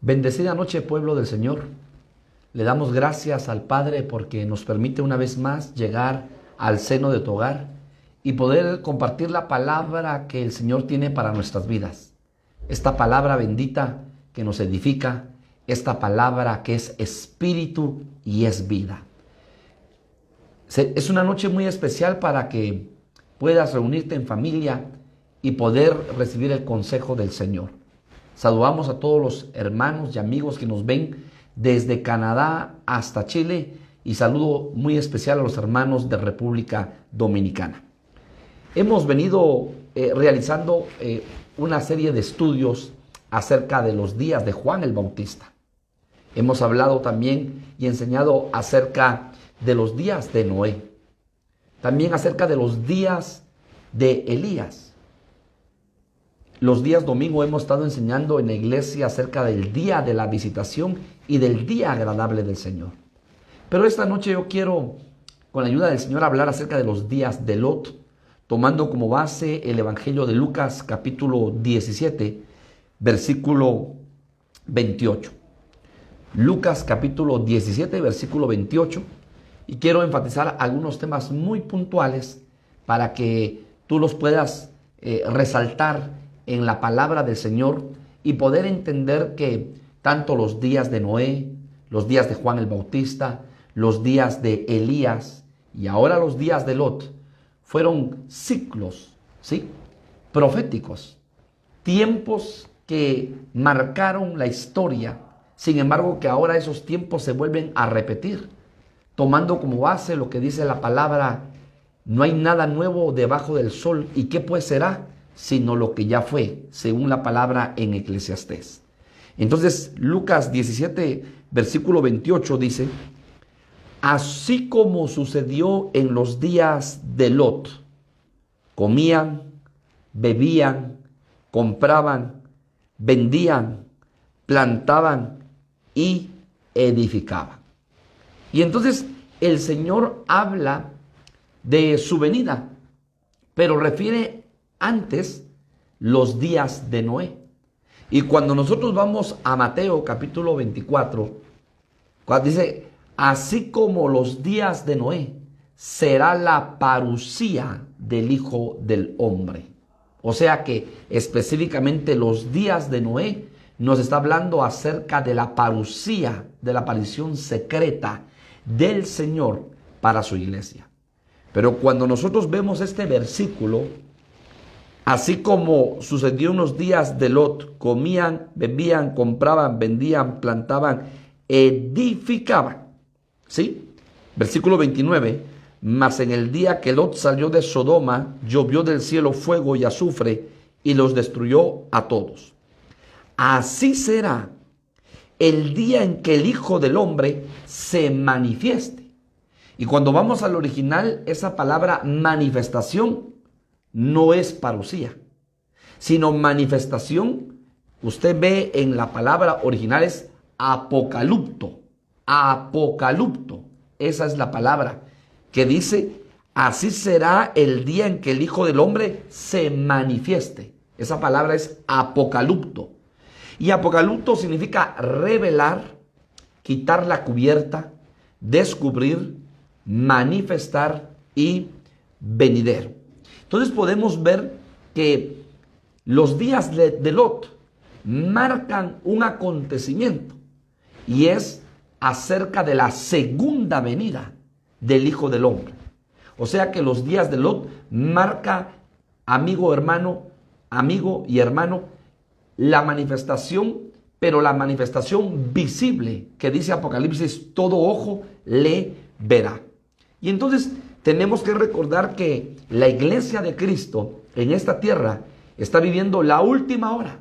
Bendecida noche, pueblo del Señor. Le damos gracias al Padre porque nos permite una vez más llegar al seno de tu hogar y poder compartir la palabra que el Señor tiene para nuestras vidas. Esta palabra bendita que nos edifica, esta palabra que es espíritu y es vida. Es una noche muy especial para que puedas reunirte en familia y poder recibir el consejo del Señor. Saludamos a todos los hermanos y amigos que nos ven desde Canadá hasta Chile y saludo muy especial a los hermanos de República Dominicana. Hemos venido realizando una serie de estudios acerca de los días de Juan el Bautista. Hemos hablado también y enseñado acerca de los días de Noé, también acerca de los días de Elías. Los días domingo hemos estado enseñando en la iglesia acerca del día de la visitación y del día agradable del Señor. Pero esta noche yo quiero, con la ayuda del Señor, hablar acerca de los días de Lot, tomando como base el Evangelio de Lucas capítulo 17, versículo 28. Lucas capítulo 17, versículo 28. Y quiero enfatizar algunos temas muy puntuales para que tú los puedas resaltar en la palabra del Señor y poder entender que tanto los días de Noé, los días de Juan el Bautista, los días de Elías y ahora los días de Lot fueron ciclos, ¿sí?, proféticos, tiempos que marcaron la historia. Sin embargo, que ahora esos tiempos se vuelven a repetir, tomando como base lo que dice la palabra: no hay nada nuevo debajo del sol, ¿y qué pues será sino lo que ya fue, según la palabra en Eclesiastés? Entonces, Lucas 17, versículo 28 dice: así como sucedió en los días de Lot, comían, bebían, compraban, vendían, plantaban y edificaban. Y entonces el Señor habla de su venida, pero refiere antes los días de Noé. Y cuando nosotros vamos a Mateo capítulo 24, cuando dice: así como los días de Noé, será la parucía del Hijo del Hombre. O sea que específicamente los días de Noé nos está hablando acerca de la parucía, de la aparición secreta del Señor para su iglesia. Pero cuando nosotros vemos este versículo: así como sucedió en los días de Lot, comían, bebían, compraban, vendían, plantaban, edificaban, ¿sí? Versículo 29, mas en el día que Lot salió de Sodoma, llovió del cielo fuego y azufre y los destruyó a todos. Así será el día en que el Hijo del Hombre se manifieste. Y cuando vamos al original, esa palabra manifestación no es parucía, sino manifestación. Usted ve en la palabra original es apocalipto. Apocalipto. Esa es la palabra que dice: así será el día en que el Hijo del Hombre se manifieste. Esa palabra es apocalipto. Y apocalipto significa revelar, quitar la cubierta, descubrir, manifestar y venidero. Entonces podemos ver que los días de Lot marcan un acontecimiento, y es acerca de la segunda venida del Hijo del Hombre. O sea que los días de Lot marca, amigo y hermano, la manifestación, pero la manifestación visible que dice Apocalipsis: todo ojo le verá. Y entonces tenemos que recordar que la iglesia de Cristo en esta tierra está viviendo la última hora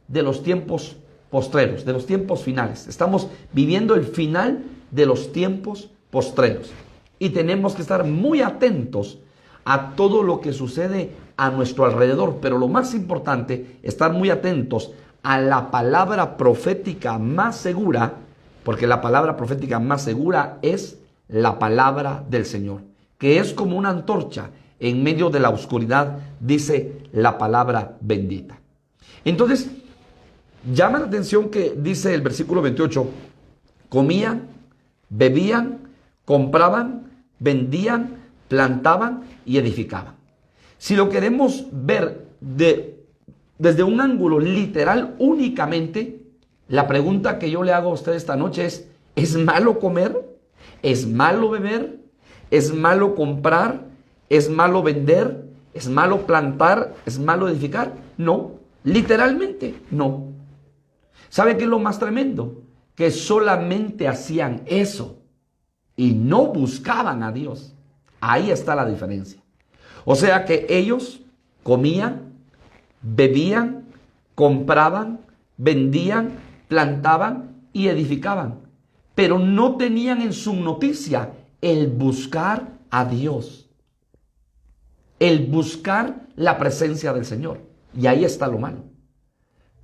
de los tiempos postreros, de los tiempos finales. Estamos viviendo el final de los tiempos postreros y tenemos que estar muy atentos a todo lo que sucede a nuestro alrededor, pero lo más importante, estar muy atentos a la palabra profética más segura, porque la palabra profética más segura es la palabra del Señor, que es como una antorcha en medio de la oscuridad, dice la palabra bendita. Entonces, llama la atención que dice el versículo 28, comían, bebían, compraban, vendían, plantaban y edificaban. Si lo queremos ver desde un ángulo literal únicamente, la pregunta que yo le hago a usted esta noche ¿es malo comer? ¿Es malo beber? ¿Es malo comprar? ¿Es malo vender? ¿Es malo plantar? ¿Es malo edificar? No, literalmente no. ¿Sabe qué es lo más tremendo? Que solamente hacían eso y no buscaban a Dios. Ahí está la diferencia. O sea que ellos comían, bebían, compraban, vendían, plantaban y edificaban, pero no tenían en su noticia el buscar a Dios, el buscar la presencia del Señor. Y ahí está lo malo.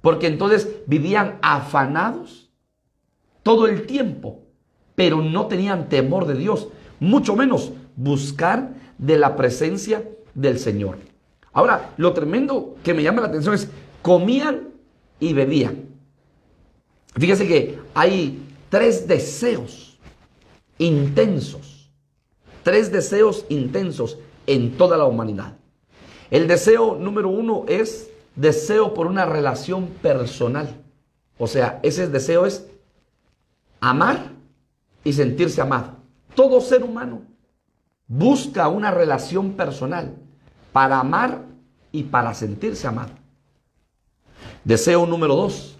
Porque entonces vivían afanados todo el tiempo, pero no tenían temor de Dios, mucho menos buscar de la presencia del Señor. Ahora, lo tremendo que me llama la atención es comían y bebían. Fíjese que hay tres deseos intensos en toda la humanidad. El deseo número uno es deseo por una relación personal. O sea, ese deseo es amar y sentirse amado. Todo ser humano busca una relación personal para amar y para sentirse amado. Deseo número dos,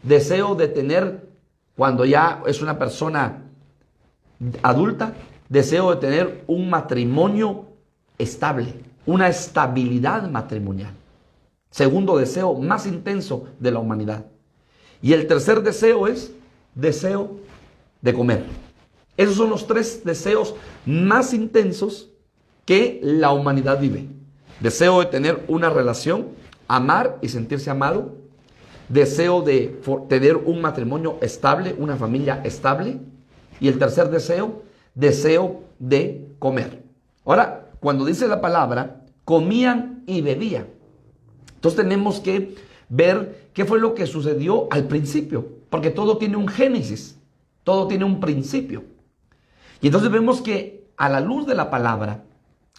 deseo de tener, cuando ya es una persona adulta, deseo de tener un matrimonio estable, una estabilidad matrimonial. Segundo deseo más intenso de la humanidad. Y el tercer deseo es deseo de comer. Esos son los tres deseos más intensos que la humanidad vive. Deseo de tener una relación, amar y sentirse amado. Deseo de tener un matrimonio estable, una familia estable. Y el tercer deseo, deseo de comer. Ahora, cuando dice la palabra, comían y bebían. Entonces tenemos que ver qué fue lo que sucedió al principio. Porque todo tiene un génesis, todo tiene un principio. Y entonces vemos que a la luz de la palabra,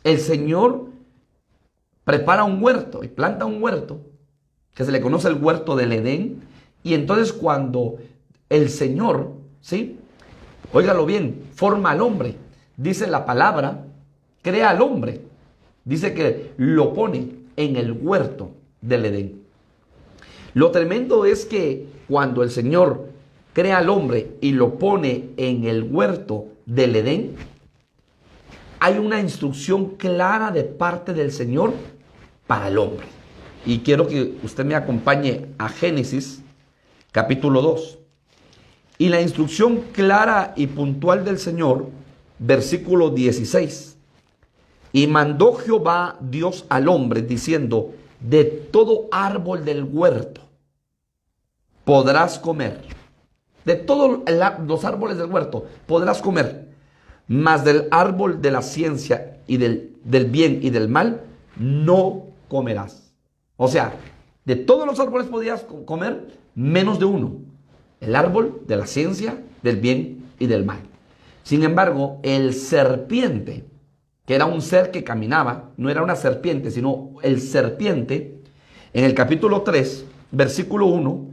el Señor prepara un huerto y planta un huerto, que se le conoce el huerto del Edén. Y entonces cuando el Señor, ¿sí?, óigalo bien, forma al hombre, dice la palabra, crea al hombre, dice que lo pone en el huerto del Edén. Lo tremendo es que cuando el Señor crea al hombre y lo pone en el huerto del Edén, hay una instrucción clara de parte del Señor para el hombre. Y quiero que usted me acompañe a Génesis capítulo 2. Y la instrucción clara y puntual del Señor, versículo 16. Y mandó Jehová Dios al hombre diciendo, de todo árbol del huerto podrás comer. De todos los árboles del huerto podrás comer, mas del árbol de la ciencia y del bien y del mal no comerás. O sea, de todos los árboles podías comer, menos de uno: el árbol de la ciencia, del bien y del mal. Sin embargo, el serpiente, que era un ser que caminaba, no era una serpiente, sino el serpiente, en el capítulo 3, versículo 1,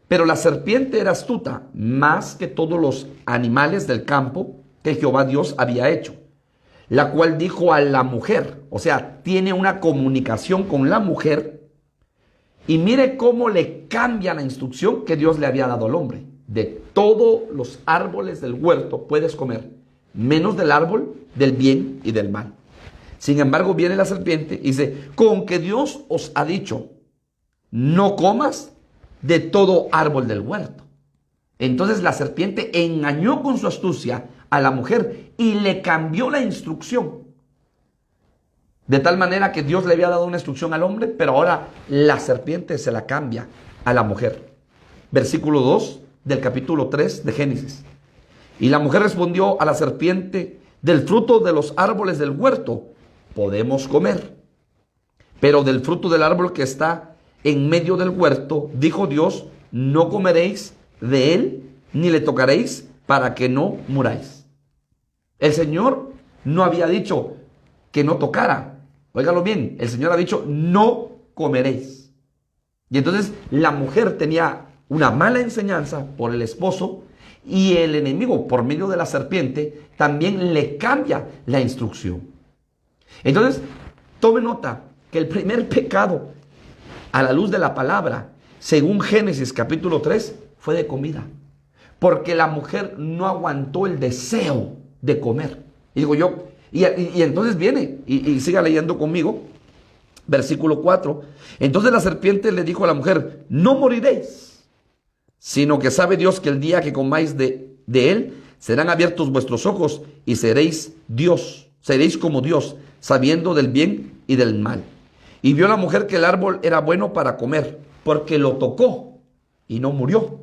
pero la serpiente era astuta más que todos los animales del campo que Jehová Dios había hecho, la cual dijo a la mujer, o sea, tiene una comunicación con la mujer, y mire cómo le cambia la instrucción que Dios le había dado al hombre. De todos los árboles del huerto puedes comer, menos del árbol del bien y del mal. Sin embargo, viene la serpiente y dice, con que Dios os ha dicho, no comas de todo árbol del huerto. Entonces la serpiente engañó con su astucia a la mujer y le cambió la instrucción. De tal manera que Dios le había dado una instrucción al hombre, pero ahora la serpiente se la cambia a la mujer. Versículo 2 del capítulo 3 de Génesis. Y la mujer respondió a la serpiente, del fruto de los árboles del huerto podemos comer, pero del fruto del árbol que está en medio del huerto, dijo Dios, no comeréis de él, ni le tocaréis, para que no muráis. El Señor no había dicho que no tocara. Óigalo bien, el Señor ha dicho, no comeréis. Y entonces la mujer tenía una mala enseñanza por el esposo, y el enemigo, por medio de la serpiente, también le cambia la instrucción. Entonces, tome nota que el primer pecado, a la luz de la palabra, según Génesis capítulo 3, fue de comida. Porque la mujer no aguantó el deseo de comer. Y digo yo, y entonces viene, y siga leyendo conmigo, versículo 4. Entonces la serpiente le dijo a la mujer, no moriréis, sino que sabe Dios que el día que comáis de él, serán abiertos vuestros ojos y seréis Dios, seréis como Dios, sabiendo del bien y del mal. Y vio la mujer que el árbol era bueno para comer, porque lo tocó y no murió.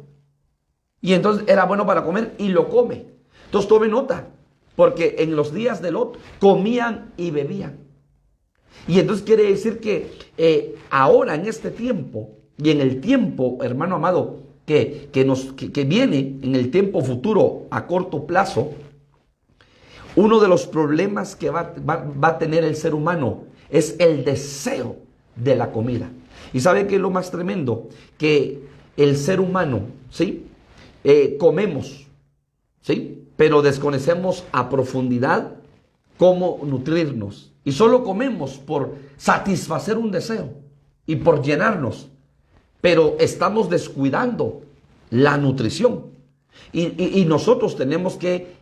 Y entonces era bueno para comer y lo come. Entonces tome nota, porque en los días de Lot comían y bebían. Y entonces quiere decir que ahora en este tiempo y en el tiempo, hermano amado, que viene, en el tiempo futuro a corto plazo, uno de los problemas que va a tener el ser humano es el deseo de la comida. ¿Y sabe qué es lo más tremendo? Que el ser humano, ¿sí? Comemos, ¿sí? Pero desconocemos a profundidad cómo nutrirnos. Y solo comemos por satisfacer un deseo y por llenarnos. Pero estamos descuidando la nutrición. Y nosotros tenemos que,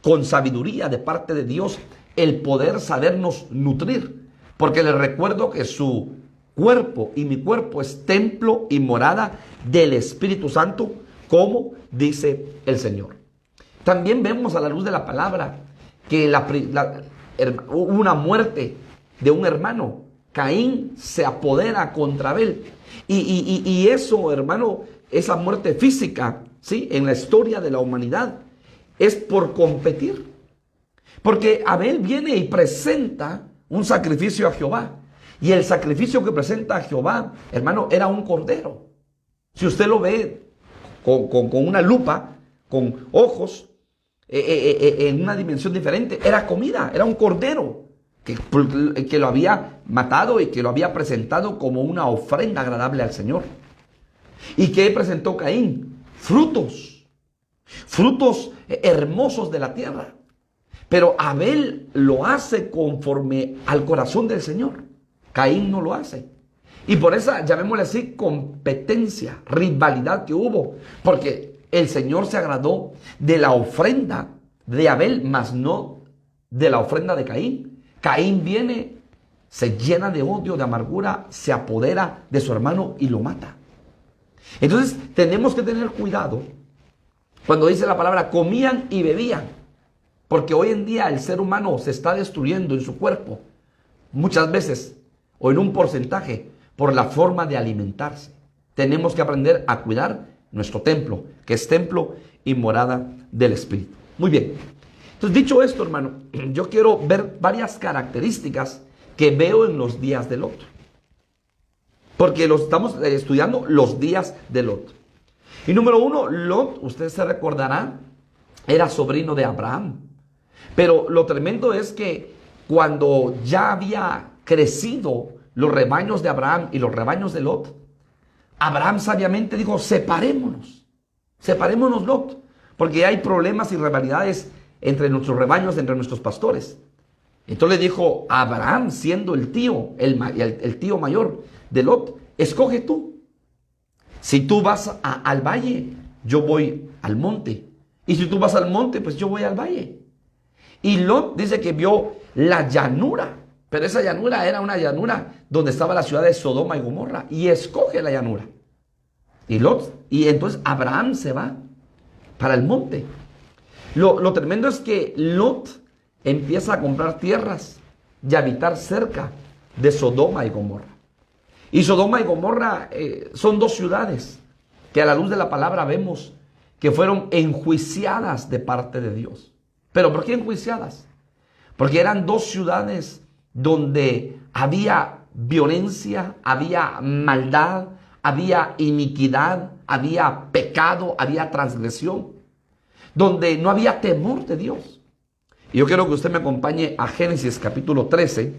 con sabiduría de parte de Dios, el poder sabernos nutrir. Porque les recuerdo que su cuerpo y mi cuerpo es templo y morada del Espíritu Santo, como dice el Señor. También vemos a la luz de la palabra que hubo una muerte de un hermano. Caín se apodera contra Abel. Y eso, hermano, esa muerte física, ¿sí?, en la historia de la humanidad, es por competir. Porque Abel viene y presenta un sacrificio a Jehová. Y el sacrificio que presenta a Jehová, hermano, era un cordero. Si usted lo ve con una lupa, con ojos, en una dimensión diferente, era comida, era un cordero que lo había matado y que lo había presentado como una ofrenda agradable al Señor. ¿Y qué presentó Caín? Frutos hermosos de la tierra. Pero Abel lo hace conforme al corazón del Señor. Caín no lo hace. Y por esa, llamémosle así, competencia, rivalidad que hubo. Porque el Señor se agradó de la ofrenda de Abel, mas no de la ofrenda de Caín. Caín viene, se llena de odio, de amargura, se apodera de su hermano y lo mata. Entonces tenemos que tener cuidado cuando dice la palabra comían y bebían. Porque hoy en día el ser humano se está destruyendo en su cuerpo, muchas veces, o en un porcentaje, por la forma de alimentarse. Tenemos que aprender a cuidar nuestro templo, que es templo y morada del Espíritu. Muy bien. Entonces, dicho esto, hermano, yo quiero ver varias características que veo en los días de Lot. Porque estamos estudiando los días de Lot. Y número uno, Lot, usted se recordará, era sobrino de Abraham. Pero lo tremendo es que cuando ya había crecido los rebaños de Abraham y los rebaños de Lot, Abraham sabiamente dijo, separémonos Lot, porque hay problemas y rivalidades entre nuestros rebaños, entre nuestros pastores. Entonces le dijo a Abraham, siendo el tío, el tío mayor de Lot, escoge tú. Si tú vas al valle, yo voy al monte. Y si tú vas al monte, pues yo voy al valle. Y Lot dice que vio la llanura, pero esa llanura era una llanura donde estaba la ciudad de Sodoma y Gomorra, y escoge la llanura. Y entonces Abraham se va para el monte. Lo tremendo es que Lot empieza a comprar tierras y a habitar cerca de Sodoma y Gomorra. Y Sodoma y Gomorra son dos ciudades que a la luz de la palabra vemos que fueron enjuiciadas de parte de Dios. ¿Pero por qué enjuiciadas? Porque eran dos ciudades donde había violencia, había maldad, había iniquidad, había pecado, había transgresión, donde no había temor de Dios. Y yo quiero que usted me acompañe a Génesis capítulo 13,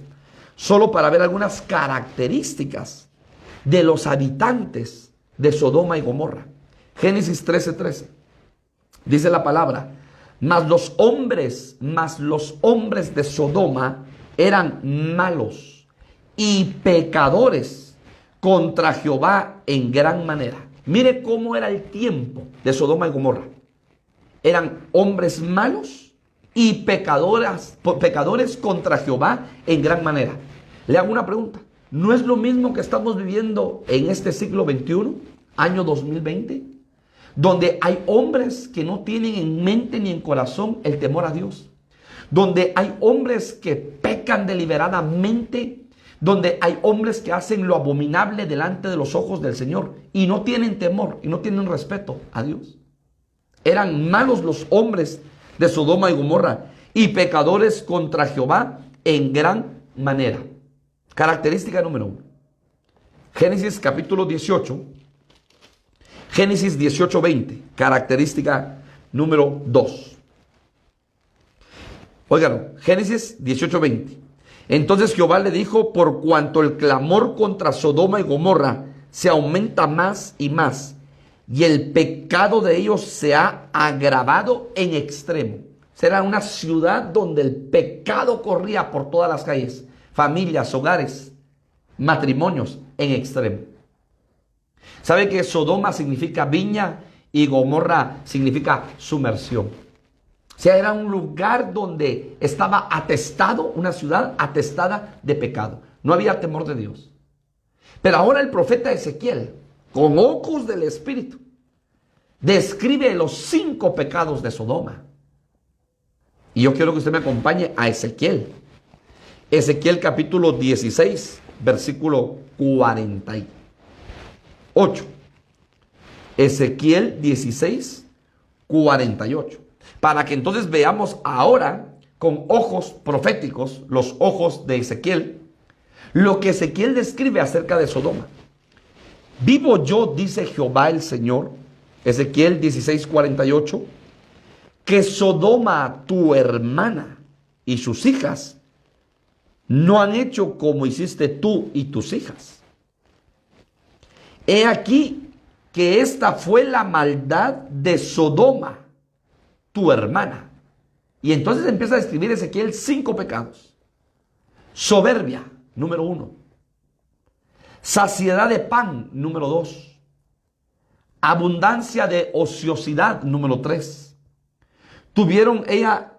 solo para ver algunas características de los habitantes de Sodoma y Gomorra. Génesis 13:13. Dice la palabra: mas los hombres de Sodoma eran malos y pecadores contra Jehová en gran manera. Mire cómo era el tiempo de Sodoma y Gomorra. Eran hombres malos y pecadores contra Jehová en gran manera. Le hago una pregunta: ¿no es lo mismo que estamos viviendo en este siglo XXI, año 2020? Donde hay hombres que no tienen en mente ni en corazón el temor a Dios. Donde hay hombres que pecan deliberadamente. Donde hay hombres que hacen lo abominable delante de los ojos del Señor y no tienen temor y no tienen respeto a Dios. Eran malos los hombres de Sodoma y Gomorra y pecadores contra Jehová en gran manera. Característica número 1. Génesis capítulo 18. Génesis 18:20. Característica número 2. Óigalo, Génesis 18:20. Entonces Jehová le dijo: por cuanto el clamor contra Sodoma y Gomorra se aumenta más y más, y el pecado de ellos se ha agravado en extremo. Será una ciudad donde el pecado corría por todas las calles, familias, hogares, matrimonios en extremo. ¿Sabe que Sodoma significa viña y Gomorra significa sumersión? O sea, era un lugar donde estaba atestado, una ciudad atestada de pecado. No había temor de Dios. Pero ahora el profeta Ezequiel, con ojos del Espíritu, describe los 5 pecados de Sodoma. Y yo quiero que usted me acompañe a Ezequiel. Ezequiel capítulo 16, versículo 48. Ezequiel 16, 48. Para que entonces veamos ahora con ojos proféticos, los ojos de Ezequiel, lo que Ezequiel describe acerca de Sodoma. Vivo yo, dice Jehová el Señor, Ezequiel 16, 48, que Sodoma, tu hermana, y sus hijas no han hecho como hiciste tú y tus hijas. He aquí que esta fue la maldad de Sodoma, tu hermana. Y entonces empieza a describir Ezequiel 5 pecados. Soberbia, número 1. Saciedad de pan, número 2. Abundancia de ociosidad, número 3. Tuvieron ella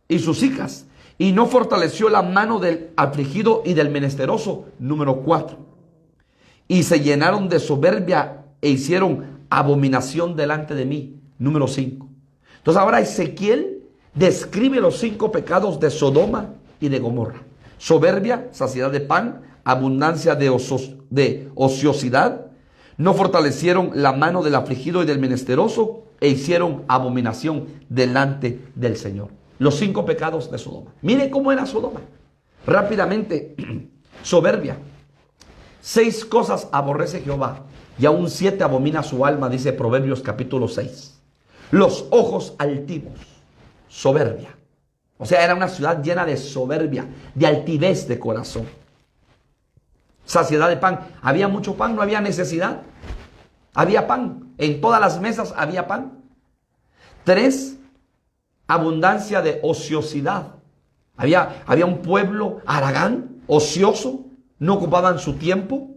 y sus hijas, y no fortaleció la mano del afligido y del menesteroso, número 4. Y se llenaron de soberbia e hicieron abominación delante de mí, número 5. Entonces ahora Ezequiel describe los 5 pecados de Sodoma y de Gomorra. Soberbia, saciedad de pan, abundancia de ociosidad, no fortalecieron la mano del afligido y del menesteroso e hicieron abominación delante del Señor. Los 5 pecados de Sodoma. Mire cómo era Sodoma. Rápidamente, soberbia. 6 cosas aborrece Jehová y aún 7 abomina su alma, dice Proverbios capítulo 6. Los ojos altivos, soberbia. O sea, era una ciudad llena de soberbia, de altivez de corazón. Saciedad de pan. Había mucho pan, no había necesidad. Había pan. En todas las mesas había pan. 3, abundancia de ociosidad. Había un pueblo haragán, ocioso. No ocupaban su tiempo.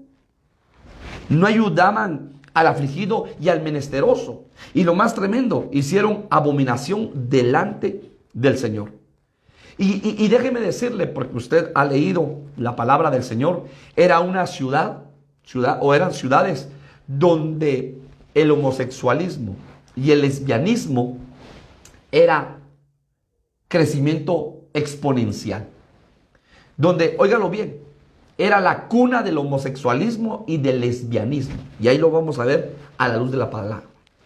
No ayudaban al afligido y al menesteroso. Y lo más tremendo, hicieron abominación delante del Señor. Y déjeme decirle, porque usted ha leído la palabra del Señor, era una ciudad o eran ciudades donde el homosexualismo y el lesbianismo era crecimiento exponencial. Donde, óigalo bien, era la cuna del homosexualismo y del lesbianismo. Y ahí lo vamos a ver a la luz de la palabra.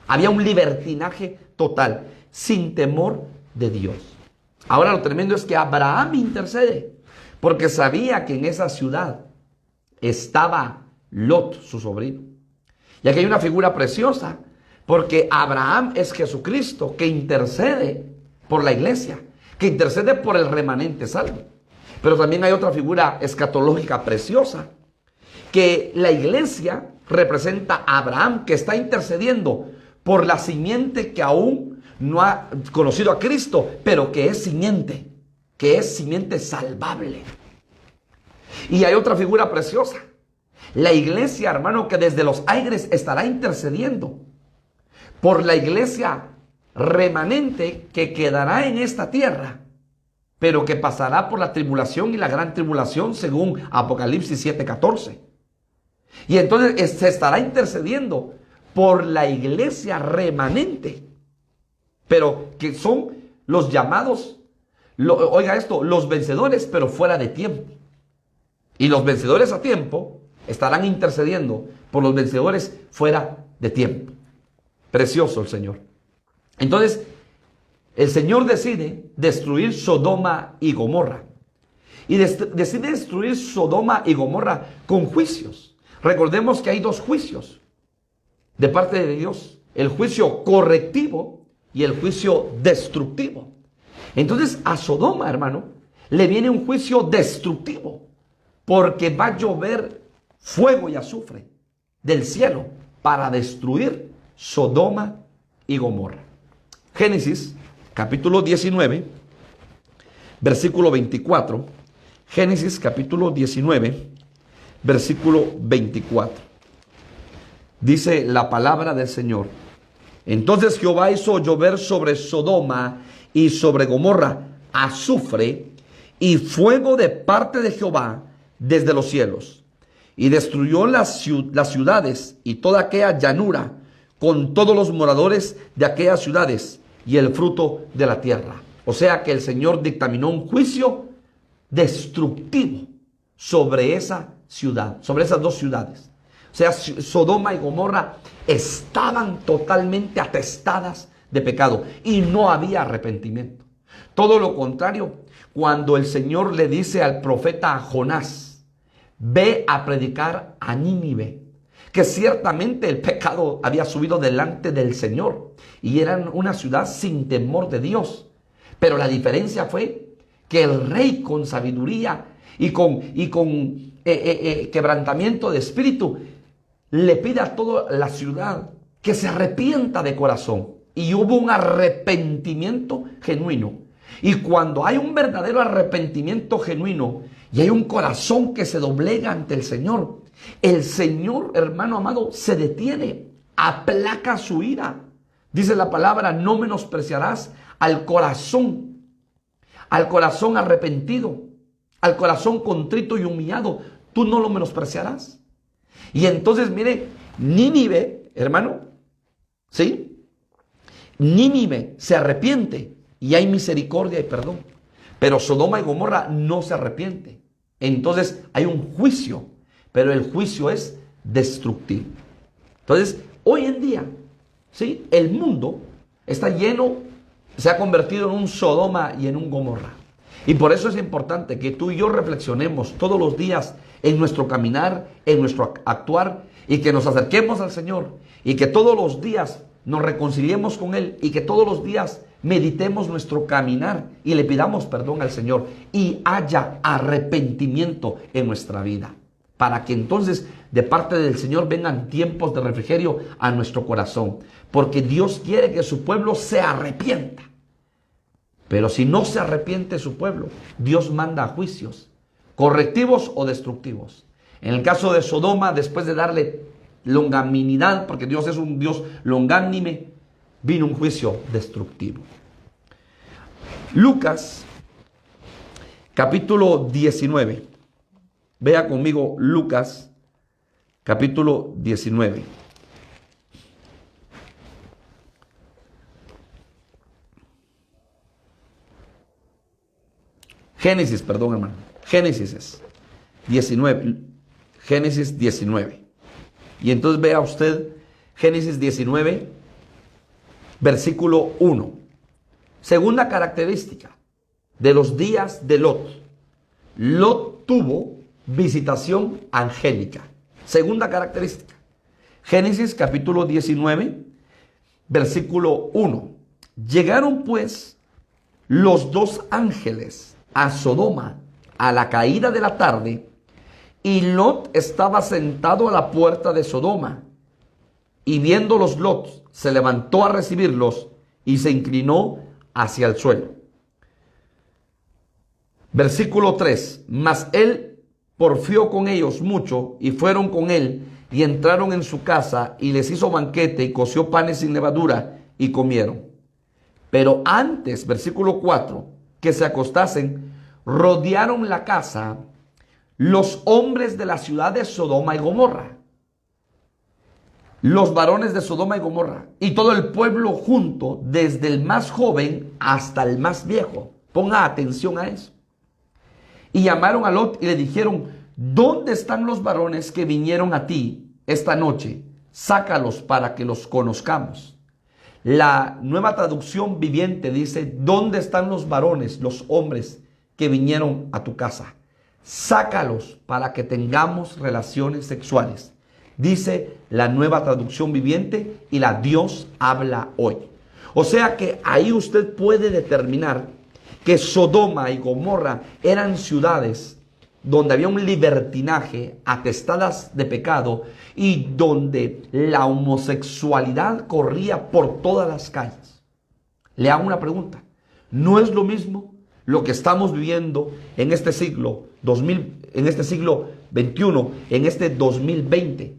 Había un libertinaje total, sin temor de Dios. Ahora lo tremendo es que Abraham intercede, porque sabía que en esa ciudad estaba Lot, su sobrino. Y aquí hay una figura preciosa, porque Abraham es Jesucristo que intercede por la iglesia, que intercede por el remanente salvo. Pero también hay otra figura escatológica preciosa, que la iglesia representa a Abraham, que está intercediendo por la simiente que aún no ha conocido a Cristo, pero que es simiente salvable. Y hay otra figura preciosa, la iglesia, hermano, que desde los aires estará intercediendo por la iglesia remanente que quedará en esta tierra, pero que pasará por la tribulación y la gran tribulación según Apocalipsis 7:14. Y entonces se estará intercediendo por la iglesia remanente, pero que son los llamados, oiga esto, los vencedores, pero fuera de tiempo. Y los vencedores a tiempo estarán intercediendo por los vencedores fuera de tiempo. Precioso el Señor. Entonces, el Señor decide destruir Sodoma y Gomorra. Y decide destruir Sodoma y Gomorra con juicios. Recordemos que hay dos juicios de parte de Dios: el juicio correctivo y el juicio destructivo. Entonces a Sodoma, hermano, le viene un juicio destructivo, porque va a llover fuego y azufre del cielo para destruir Sodoma y Gomorra. Génesis capítulo 19, versículo 24. Génesis capítulo 19, versículo 24. Dice la palabra del Señor: entonces Jehová hizo llover sobre Sodoma y sobre Gomorra azufre y fuego de parte de Jehová desde los cielos, y destruyó las ciudades y toda aquella llanura con todos los moradores de aquellas ciudades y el fruto de la tierra. O sea que el Señor dictaminó un juicio destructivo sobre esa ciudad, sobre esas dos ciudades. O sea, Sodoma y Gomorra estaban totalmente atestadas de pecado y no había arrepentimiento. Todo lo contrario, cuando el Señor le dice al profeta Jonás: ve a predicar a Nínive, que ciertamente el pecado había subido delante del Señor y era una ciudad sin temor de Dios. Pero la diferencia fue que el rey, con sabiduría y con quebrantamiento de espíritu, le pide a toda la ciudad que se arrepienta de corazón. Y hubo un arrepentimiento genuino. Y cuando hay un verdadero arrepentimiento genuino y hay un corazón que se doblega ante el Señor, hermano amado, se detiene, aplaca su ira. Dice la palabra: no menospreciarás al corazón arrepentido, al corazón contrito y humillado. Tú no lo menospreciarás. Y entonces, mire, Nínive, hermano, ¿sí? Nínive se arrepiente y hay misericordia y perdón. Pero Sodoma y Gomorra no se arrepiente. Entonces hay un juicio, pero el juicio es destructivo. Entonces, hoy en día, ¿sí?, el mundo está lleno, se ha convertido en un Sodoma y en un Gomorra. Y por eso es importante que tú y yo reflexionemos todos los días en nuestro caminar, en nuestro actuar, y que nos acerquemos al Señor, y que todos los días nos reconciliemos con Él, y que todos los días meditemos nuestro caminar y le pidamos perdón al Señor y haya arrepentimiento en nuestra vida, para que entonces de parte del Señor vengan tiempos de refrigerio a nuestro corazón, porque Dios quiere que su pueblo se arrepienta. Pero si no se arrepiente su pueblo, Dios manda juicios, correctivos o destructivos. En el caso de Sodoma, después de darle longanimidad, porque Dios es un Dios longánime, vino un juicio destructivo. Lucas, capítulo 19. Vea conmigo Lucas, capítulo 19. Génesis, perdón, hermano. Génesis es 19. Génesis 19. Y entonces vea usted Génesis 19, versículo 1. Segunda característica de los días de Lot. Lot tuvo visitación angélica. Segunda característica. Génesis capítulo 19, versículo 1. Llegaron pues los dos ángeles a Sodoma a la caída de la tarde, y Lot estaba sentado a la puerta de Sodoma. Y viéndolos Lot, se levantó a recibirlos y se inclinó hacia el suelo. Versículo 3. Mas él porfió con ellos mucho, y fueron con él, y entraron en su casa, y les hizo banquete, y coció panes sin levadura, y comieron. Pero antes, versículo 4, que se acostasen, rodearon la casa los hombres de la ciudad de Sodoma y Gomorra, los varones de Sodoma y Gomorra, y todo el pueblo junto, desde el más joven hasta el más viejo. Ponga atención a eso. Y llamaron a Lot y le dijeron: ¿dónde están los varones que vinieron a ti esta noche? Sácalos para que los conozcamos. La Nueva Traducción Viviente dice: ¿dónde están los varones, los hombres que vinieron a tu casa? Sácalos para que tengamos relaciones sexuales. Dice la Nueva Traducción Viviente y la Dios habla hoy. O sea que ahí usted puede determinar que Sodoma y Gomorra eran ciudades donde había un libertinaje, atestadas de pecado, y donde la homosexualidad corría por todas las calles. Le hago una pregunta. ¿No es lo mismo lo que estamos viviendo en este siglo 2000, en este siglo 21, en este 2020?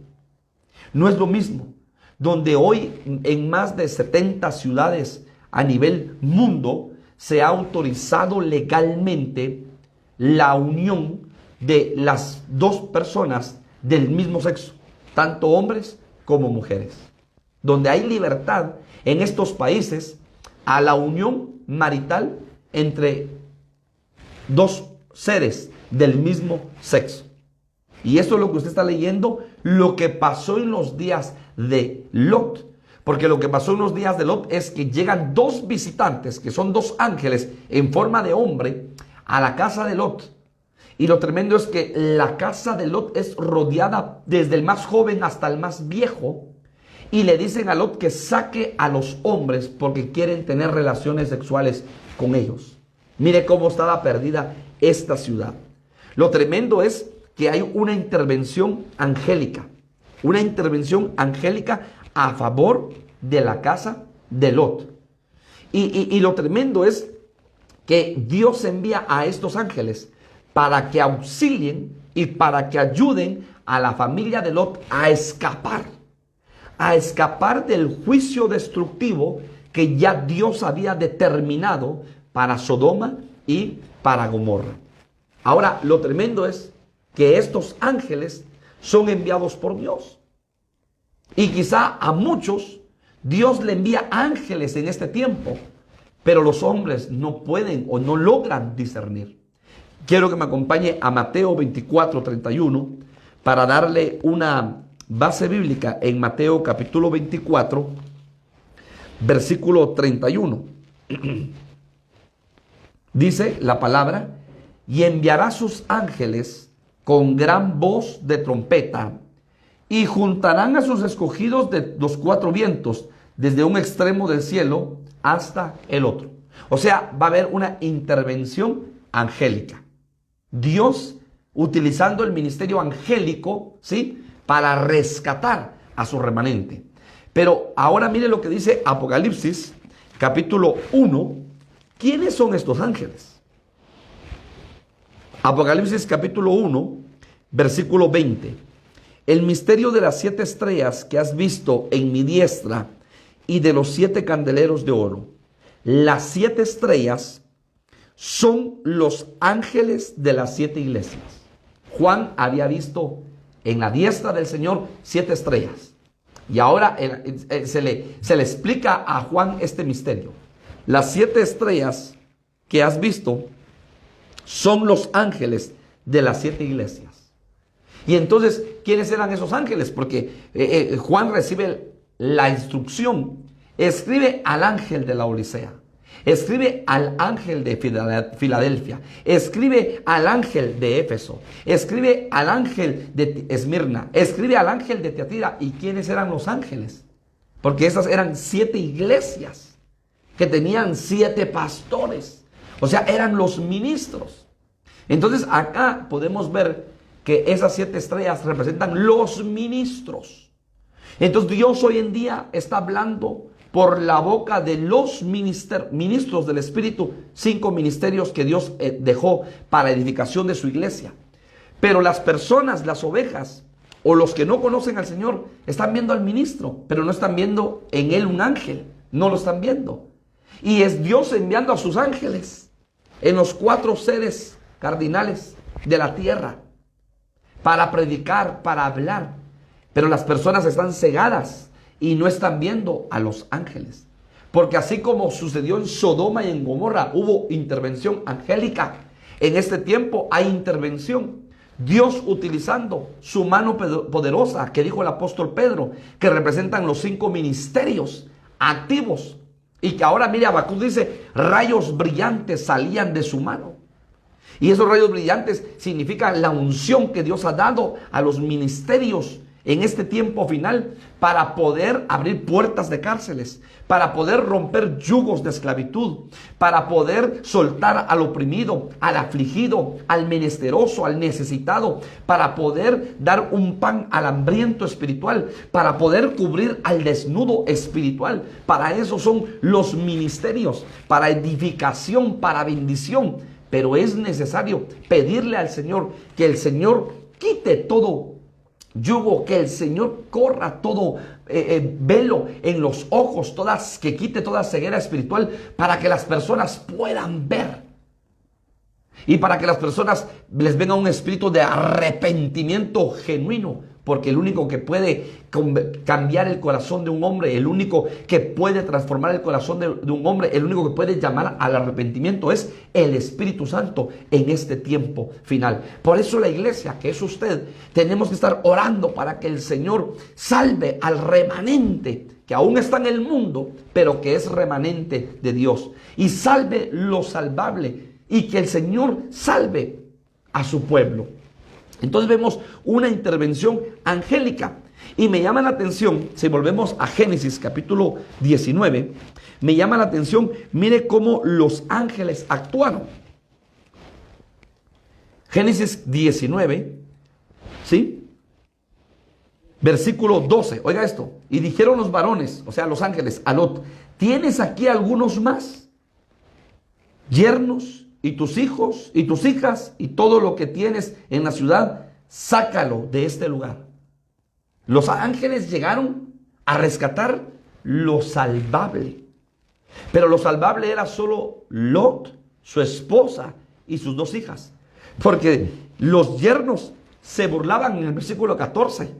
No es lo mismo, donde hoy en más de 70 ciudades a nivel mundo se ha autorizado legalmente la unión de las dos personas del mismo sexo, tanto hombres como mujeres. Donde hay libertad en estos países a la unión marital entre dos seres del mismo sexo. Y esto es lo que usted está leyendo, lo que pasó en los días de Lot. Porque lo que pasó en los días de Lot es que llegan dos visitantes, que son dos ángeles en forma de hombre, a la casa de Lot. Y lo tremendo es que la casa de Lot es rodeada desde el más joven hasta el más viejo. Y le dicen a Lot que saque a los hombres porque quieren tener relaciones sexuales con ellos. Mire cómo estaba perdida esta ciudad. Lo tremendo es que hay una intervención angélica. Una intervención angélica a favor de la casa de Lot. Y lo tremendo es que Dios envía a estos ángeles para que auxilien y para que ayuden a la familia de Lot a escapar del juicio destructivo que ya Dios había determinado para Sodoma y para Gomorra. Ahora, lo tremendo es que estos ángeles son enviados por Dios. Y quizá a muchos Dios le envía ángeles en este tiempo, pero los hombres no pueden o no logran discernir. Quiero que me acompañe a Mateo 24:31 para darle una base bíblica en Mateo capítulo 24, versículo 31. Dice la palabra: y enviará sus ángeles con gran voz de trompeta, y juntarán a sus escogidos de los cuatro vientos, desde un extremo del cielo hasta el otro. O sea, va a haber una intervención angélica. Dios utilizando el ministerio angélico, ¿sí?, para rescatar a su remanente. Pero ahora mire lo que dice Apocalipsis, capítulo 1. ¿Quiénes son estos ángeles? Apocalipsis capítulo 1, versículo 20. El misterio de las 7 estrellas que has visto en mi diestra y de los 7 candeleros de oro. Las 7 estrellas son los ángeles de las 7 iglesias. Juan había visto en la diestra del Señor 7 estrellas. Y ahora se le explica a Juan este misterio. Las 7 estrellas que has visto son los ángeles de las 7 iglesias. Y entonces, ¿quiénes eran esos ángeles? Porque Juan recibe la instrucción, escribe al ángel de la Odisea. escribe al ángel de Filadelfia, escribe al ángel de Éfeso, escribe al ángel de Esmirna, escribe al ángel de Tiatira. ¿Y quiénes eran los ángeles? Porque esas eran 7 iglesias que tenían 7 pastores. O sea, eran los ministros. Entonces acá podemos ver que esas 7 estrellas representan los ministros. Entonces Dios hoy en día está hablando por la boca de los ministros del Espíritu, 5 ministerios que Dios dejó para edificación de su iglesia. Pero las personas, las ovejas, o los que no conocen al Señor, están viendo al ministro, pero no están viendo en él un ángel, no lo están viendo. Y es Dios enviando a sus ángeles en los 4 seres cardinales de la tierra para predicar, para hablar. Pero las personas están cegadas y no están viendo a los ángeles. Porque así como sucedió en Sodoma y en Gomorra, hubo intervención angélica. En este tiempo hay intervención. Dios utilizando su mano poderosa, que dijo el apóstol Pedro, que representan los 5 ministerios activos. Y que ahora, mire, Habacuc dice, rayos brillantes salían de su mano. Y esos rayos brillantes significan la unción que Dios ha dado a los ministerios en este tiempo final para poder abrir puertas de cárceles, para poder romper yugos de esclavitud, para poder soltar al oprimido, al afligido, al menesteroso, al necesitado, para poder dar un pan al hambriento espiritual, para poder cubrir al desnudo espiritual. Para eso son los ministerios, para edificación, para bendición. Pero es necesario pedirle al Señor que el Señor quite todo yugo, que el Señor corra todo velo en los ojos, que quite toda ceguera espiritual, para que las personas puedan ver. Y para que las personas les venga un espíritu de arrepentimiento genuino. Porque el único que puede cambiar el corazón de un hombre, el único que puede transformar el corazón de un hombre, el único que puede llamar al arrepentimiento es el Espíritu Santo en este tiempo final. Por eso la iglesia, que es usted, tenemos que estar orando para que el Señor salve al remanente que aún está en el mundo, pero que es remanente de Dios. Y salve lo salvable, y que el Señor salve a su pueblo. Entonces vemos una intervención angélica. Y me llama la atención, si volvemos a Génesis capítulo 19, me llama la atención, mire cómo los ángeles actuaron. Génesis 19, ¿sí? Versículo 12, oiga esto. Y dijeron los varones, o sea los ángeles, a Lot, ¿tienes aquí algunos más? Yernos y tus hijos y tus hijas y todo lo que tienes en la ciudad, sácalo de este lugar. Los ángeles llegaron a rescatar lo salvable. Pero lo salvable era solo Lot, su esposa y sus 2 hijas. Porque los yernos se burlaban en el versículo 14.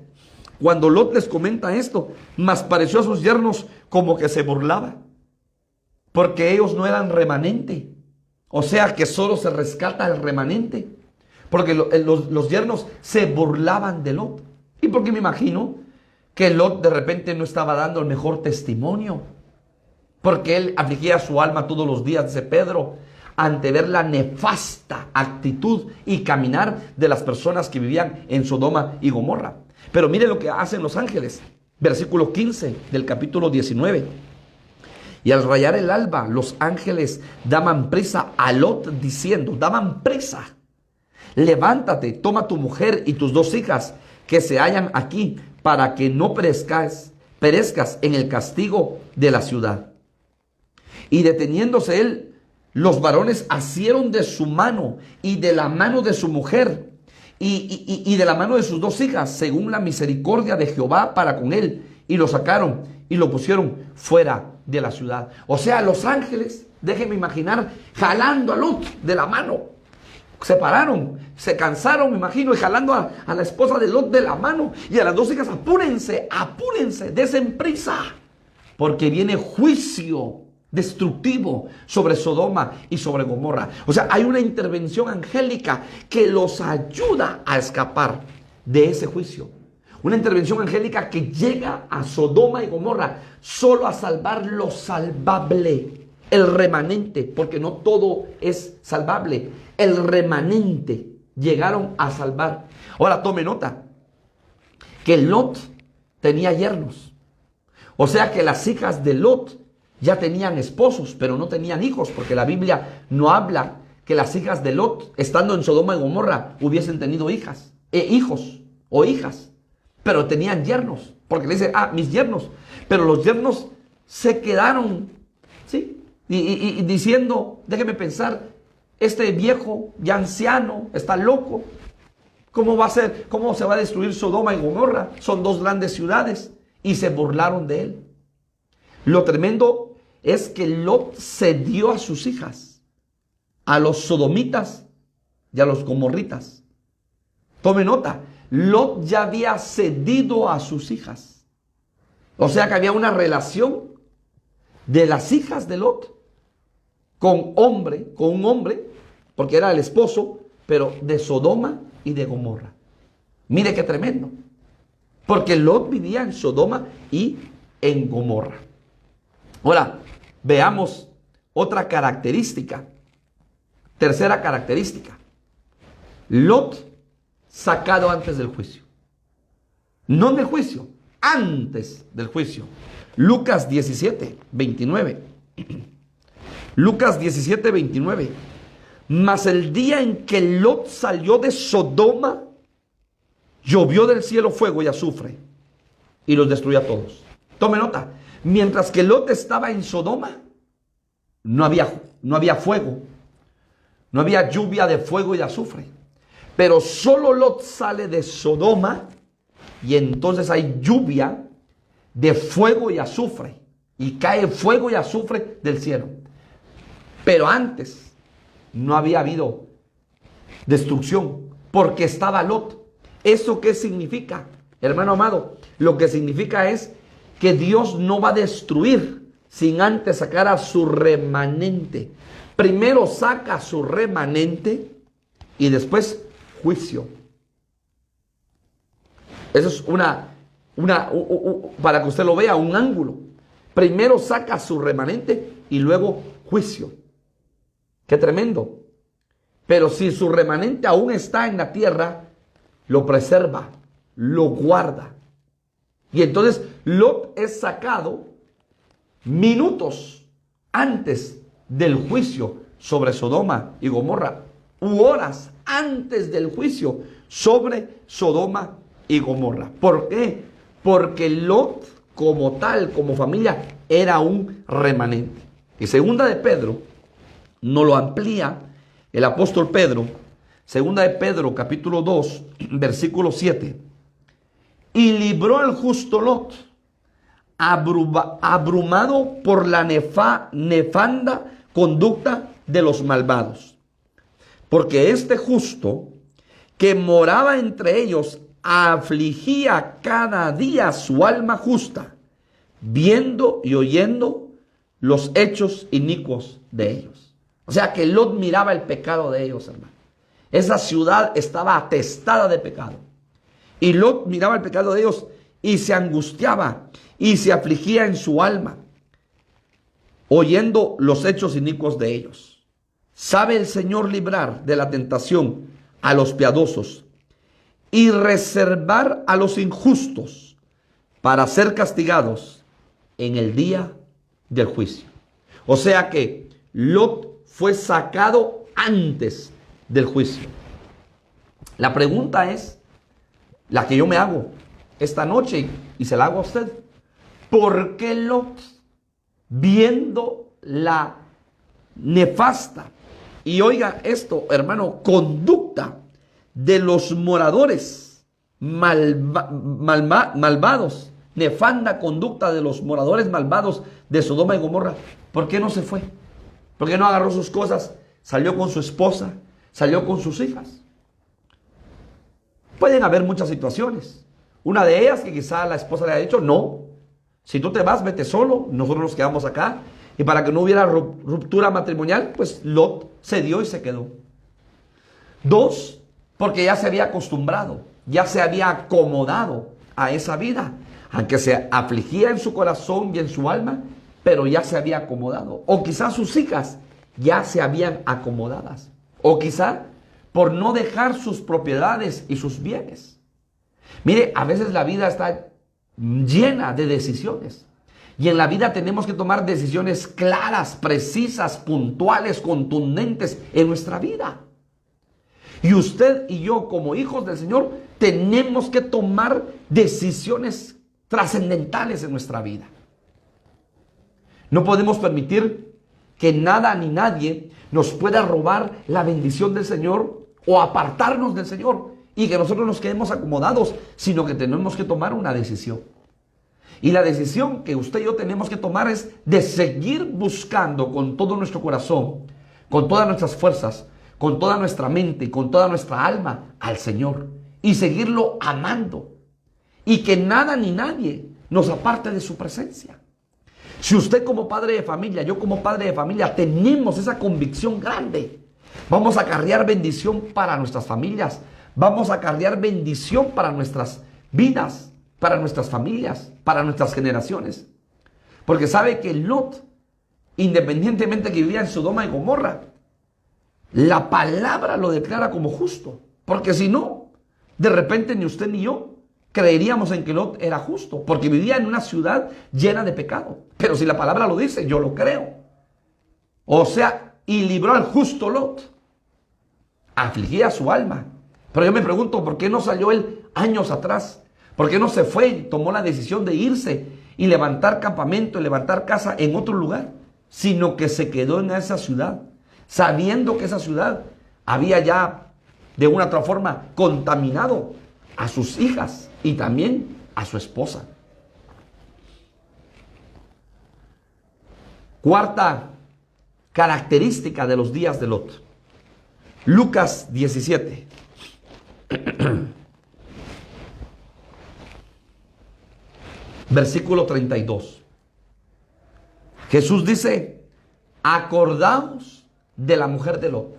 Cuando Lot les comenta esto, mas pareció a sus yernos como que se burlaba. Porque ellos no eran remanente. O sea que solo se rescata el remanente. Porque los yernos se burlaban de Lot. Y porque me imagino que Lot de repente no estaba dando el mejor testimonio. Porque él afligía su alma todos los días, dice Pedro, ante ver la nefasta actitud y caminar de las personas que vivían en Sodoma y Gomorra. Pero mire lo que hacen los ángeles. Versículo 15 del capítulo 19. Y al rayar el alba, los ángeles daban prisa a Lot diciendo, daban prisa, levántate, toma tu mujer y tus 2 hijas que se hallan aquí, para que no perezcas en el castigo de la ciudad. Y deteniéndose él, los varones asieron de su mano y de la mano de su mujer y de la mano de sus 2 hijas, según la misericordia de Jehová para con él, y lo sacaron y lo pusieron fuera de la ciudad. O sea, los ángeles, déjenme imaginar, jalando a Lot de la mano. Se pararon, se cansaron, me imagino, y jalando a la esposa de Lot de la mano. Y a las 2 hijas, apúrense, apúrense, desen prisa, porque viene juicio destructivo sobre Sodoma y sobre Gomorra. O sea, hay una intervención angélica que los ayuda a escapar de ese juicio. Una intervención angélica que llega a Sodoma y Gomorra solo a salvar lo salvable. el remanente, porque no todo es salvable, el remanente llegaron a salvar. Ahora tome nota, que Lot tenía yernos. O sea que las hijas de Lot ya tenían esposos, pero no tenían hijos, porque la Biblia no habla que las hijas de Lot, estando en Sodoma y Gomorra, hubiesen tenido hijos o hijas, pero tenían yernos, porque le dice, mis yernos, pero los yernos se quedaron, ¿sí? Y diciendo, déjeme pensar, este viejo ya anciano está loco. ¿Cómo va a ser? ¿Cómo se va a destruir Sodoma y Gomorra? Son dos grandes ciudades. Y se burlaron de él. Lo tremendo es que Lot cedió a sus hijas, a los sodomitas y a los gomorritas. Tome nota, Lot ya había cedido a sus hijas. O sea que había una relación de las hijas de Lot con un hombre, porque era el esposo, pero de Sodoma y de Gomorra. Mire qué tremendo. Porque Lot vivía en Sodoma y en Gomorra. Ahora, veamos otra característica. Tercera característica. Lot sacado antes del juicio. No del juicio, antes del juicio. Lucas 17, 29. Lucas 17, 29. Mas el día en que Lot salió de Sodoma, llovió del cielo fuego y azufre y los destruyó a todos. Tome nota, mientras que Lot estaba en Sodoma, no había fuego, no había lluvia de fuego y de azufre. Pero solo Lot sale de Sodoma y entonces hay lluvia de fuego y azufre. Y cae fuego y azufre del cielo. Pero antes no había habido destrucción porque estaba Lot. ¿Eso qué significa? Hermano amado, lo que significa es que Dios no va a destruir sin antes sacar a su remanente. Primero saca a su remanente y después juicio. Eso es para que usted lo vea, un ángulo. Primero saca a su remanente y luego juicio. Qué tremendo. Pero si su remanente aún está en la tierra, lo preserva, lo guarda. Y entonces Lot es sacado minutos antes del juicio sobre Sodoma y Gomorra, u horas antes del juicio sobre Sodoma y Gomorra. ¿Por qué? Porque Lot, como tal, como familia, era un remanente. Y segunda de Pedro nos lo amplía el apóstol Pedro. Segunda de Pedro, capítulo 2, versículo 7. Y libró al justo Lot, abrumado por la nefanda conducta de los malvados. Porque este justo, que moraba entre ellos, afligía cada día su alma justa, viendo y oyendo los hechos inicuos de ellos. O sea que Lot miraba el pecado de ellos, hermano. Esa ciudad estaba atestada de pecado. Y Lot miraba el pecado de ellos y se angustiaba y se afligía en su alma, oyendo los hechos inicuos de ellos. ¿Sabe el Señor librar de la tentación a los piadosos y reservar a los injustos para ser castigados en el día del juicio? O sea que Lot fue sacado antes del juicio. La pregunta es la que yo me hago esta noche y se la hago a usted. ¿Por qué Lot, viendo la nefasta, y oiga esto, hermano, conducta de los moradores malvados, nefanda conducta de los moradores malvados de Sodoma y Gomorra, ¿por qué no se fue? ¿Por qué no agarró sus cosas, salió con su esposa, salió con sus hijas? Pueden haber muchas situaciones. Una de ellas que quizá la esposa le haya dicho, no, si tú te vas, vete solo, nosotros nos quedamos acá. Y para que no hubiera ruptura matrimonial, pues Lot cedió y se quedó. Dos, porque ya se había acostumbrado, ya se había acomodado a esa vida. Aunque se afligía en su corazón y en su alma, pero ya se había acomodado. O quizás sus hijas ya se habían acomodadas. O quizá por no dejar sus propiedades y sus bienes. Mire, a veces la vida está llena de decisiones. Y en la vida tenemos que tomar decisiones claras, precisas, puntuales, contundentes en nuestra vida. Y usted y yo, como hijos del Señor, tenemos que tomar decisiones trascendentales en nuestra vida. No podemos permitir que nada ni nadie nos pueda robar la bendición del Señor o apartarnos del Señor y que nosotros nos quedemos acomodados, sino que tenemos que tomar una decisión. Y la decisión que usted y yo tenemos que tomar es de seguir buscando con todo nuestro corazón, con todas nuestras fuerzas, con toda nuestra mente y con toda nuestra alma al Señor y seguirlo amando y que nada ni nadie nos aparte de su presencia. Si usted como padre de familia, yo como padre de familia tenemos esa convicción grande, vamos a acarrear bendición para nuestras familias, vamos a acarrear bendición para nuestras vidas, para nuestras familias, para nuestras generaciones. Porque sabe que Lot, independientemente que vivía en Sodoma y Gomorra, la palabra lo declara como justo. Porque si no, de repente ni usted ni yo creeríamos en que Lot era justo, porque vivía en una ciudad llena de pecado. Pero si la palabra lo dice, yo lo creo. O sea, y libró al justo Lot. Afligía su alma. Pero yo me pregunto, ¿por qué no salió él años atrás? ¿Por qué no se fue y tomó la decisión de irse y levantar campamento y levantar casa en otro lugar? Sino que se quedó en esa ciudad, sabiendo que esa ciudad había ya de una otra forma contaminado a sus hijas y también a su esposa. Cuarta característica de los días de Lot. Lucas 17. Versículo 32. Jesús dice, acordaos de la mujer de Lot.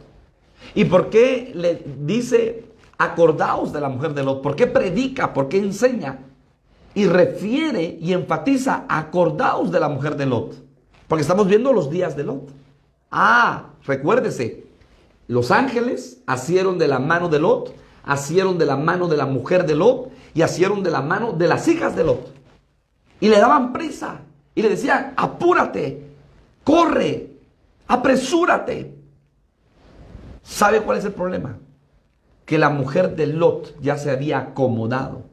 ¿Y por qué le dice acordaos de la mujer de Lot? ¿Por qué predica? ¿Por qué enseña? Y refiere y enfatiza, acordaos de la mujer de Lot. Porque estamos viendo los días de Lot. Recuérdese, los ángeles asieron de la mano de Lot, asieron de la mano de la mujer de Lot y asieron de la mano de las hijas de Lot. Y le daban prisa y le decían, apúrate, corre, apresúrate. ¿Sabe cuál es el problema? Que la mujer de Lot ya se había acomodado.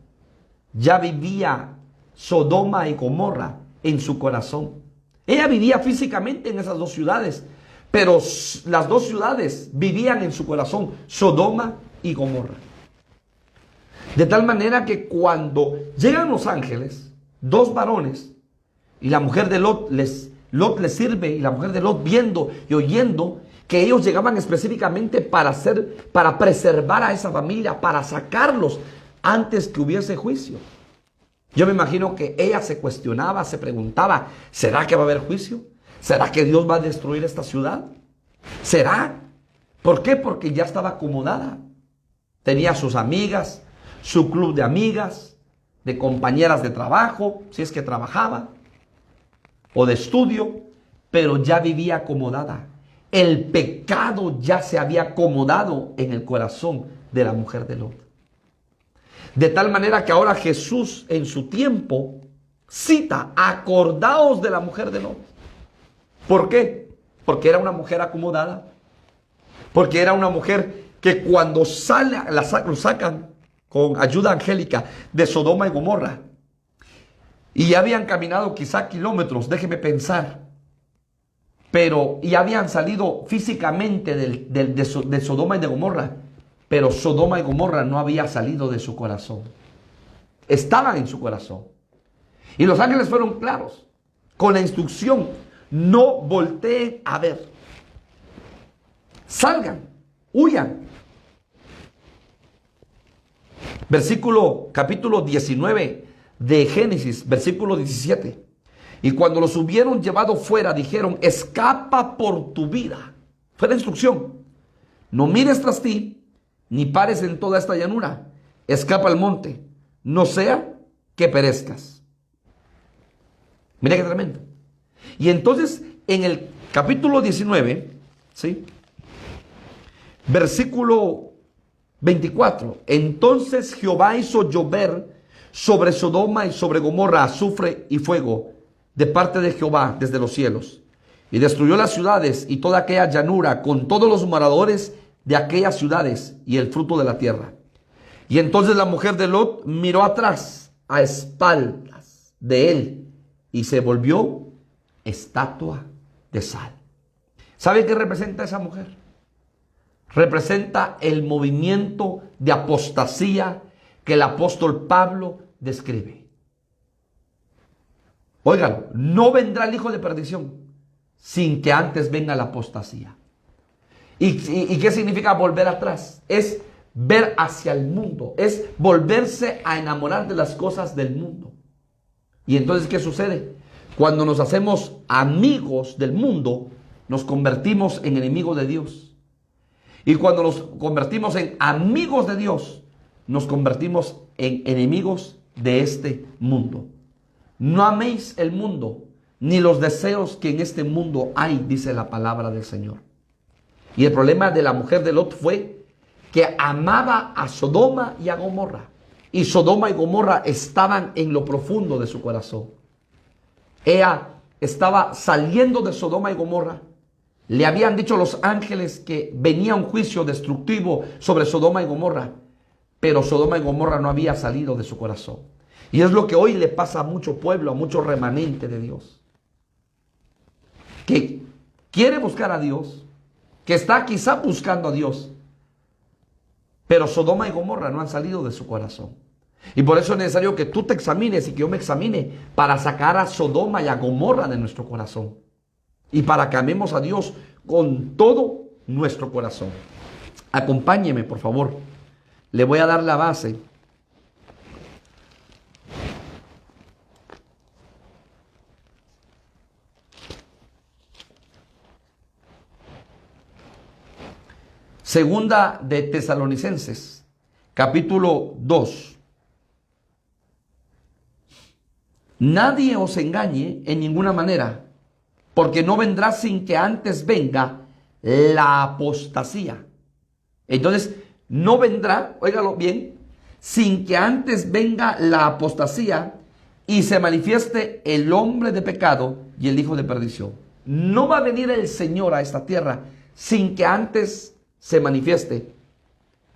Ya vivía Sodoma y Gomorra en su corazón. Ella vivía físicamente en esas dos ciudades, pero las dos ciudades vivían en su corazón, Sodoma y Gomorra. De tal manera que cuando llegan los ángeles, dos varones, y la mujer de Lot les sirve, y la mujer de Lot viendo y oyendo que ellos llegaban específicamente para preservar a esa familia, para sacarlos antes que hubiese juicio. Yo me imagino que ella se cuestionaba, se preguntaba, ¿será que va a haber juicio? ¿Será que Dios va a destruir esta ciudad? ¿Será? ¿Por qué? Porque ya estaba acomodada. Tenía sus amigas, su club de amigas, de compañeras de trabajo, si es que trabajaba, o de estudio, pero ya vivía acomodada. El pecado ya se había acomodado en el corazón de la mujer de Lot. De tal manera que ahora Jesús en su tiempo cita, acordaos de la mujer de Lot. ¿Por qué? Porque era una mujer acomodada. Porque era una mujer que cuando sale, lo sacan con ayuda angélica de Sodoma y Gomorra. Y ya habían caminado quizá kilómetros, déjeme pensar. Pero ya habían salido físicamente de Sodoma y de Gomorra. Pero Sodoma y Gomorra no había salido de su corazón. Estaban en su corazón. Y los ángeles fueron claros con la instrucción, no volteen a ver. Salgan, huyan. Capítulo 19 de Génesis, versículo 17. Y cuando los hubieron llevado fuera, dijeron, escapa por tu vida. Fue la instrucción. No mires tras ti, ni pares en toda esta llanura. Escapa al monte, no sea que perezcas. Mira qué tremendo. Y entonces en el capítulo 19, ¿sí? Versículo 24. Entonces Jehová hizo llover sobre Sodoma y sobre Gomorra azufre y fuego de parte de Jehová desde los cielos. Y destruyó las ciudades y toda aquella llanura con todos los moradores de aquellas ciudades y el fruto de la tierra. Y entonces la mujer de Lot miró atrás a espaldas de él y se volvió estatua de sal. ¿Sabe qué representa esa mujer? Representa el movimiento de apostasía que el apóstol Pablo describe. Óigalo, no vendrá el hijo de perdición sin que antes venga la apostasía. ¿Y qué significa volver atrás? Es ver hacia el mundo, es volverse a enamorar de las cosas del mundo. Y entonces, ¿qué sucede? Cuando nos hacemos amigos del mundo, nos convertimos en enemigos de Dios. Y cuando nos convertimos en amigos de Dios, nos convertimos en enemigos de este mundo. No améis el mundo, ni los deseos que en este mundo hay, dice la palabra del Señor. Y el problema de la mujer de Lot fue que amaba a Sodoma y a Gomorra. Y Sodoma y Gomorra estaban en lo profundo de su corazón. Ella estaba saliendo de Sodoma y Gomorra. Le habían dicho los ángeles que venía un juicio destructivo sobre Sodoma y Gomorra. Pero Sodoma y Gomorra no había salido de su corazón. Y es lo que hoy le pasa a mucho pueblo, a mucho remanente de Dios, que quiere buscar a Dios, que está quizá buscando a Dios, pero Sodoma y Gomorra no han salido de su corazón. Y por eso es necesario que tú te examines y que yo me examine para sacar a Sodoma y a Gomorra de nuestro corazón. Y para que amemos a Dios con todo nuestro corazón. Acompáñeme, por favor. Le voy a dar la base. Segunda de Tesalonicenses, capítulo 2. Nadie os engañe en ninguna manera, porque no vendrá sin que antes venga la apostasía. Entonces, no vendrá, óigalo bien, sin que antes venga la apostasía y se manifieste el hombre de pecado y el hijo de perdición. No va a venir el Señor a esta tierra sin que antes se manifieste,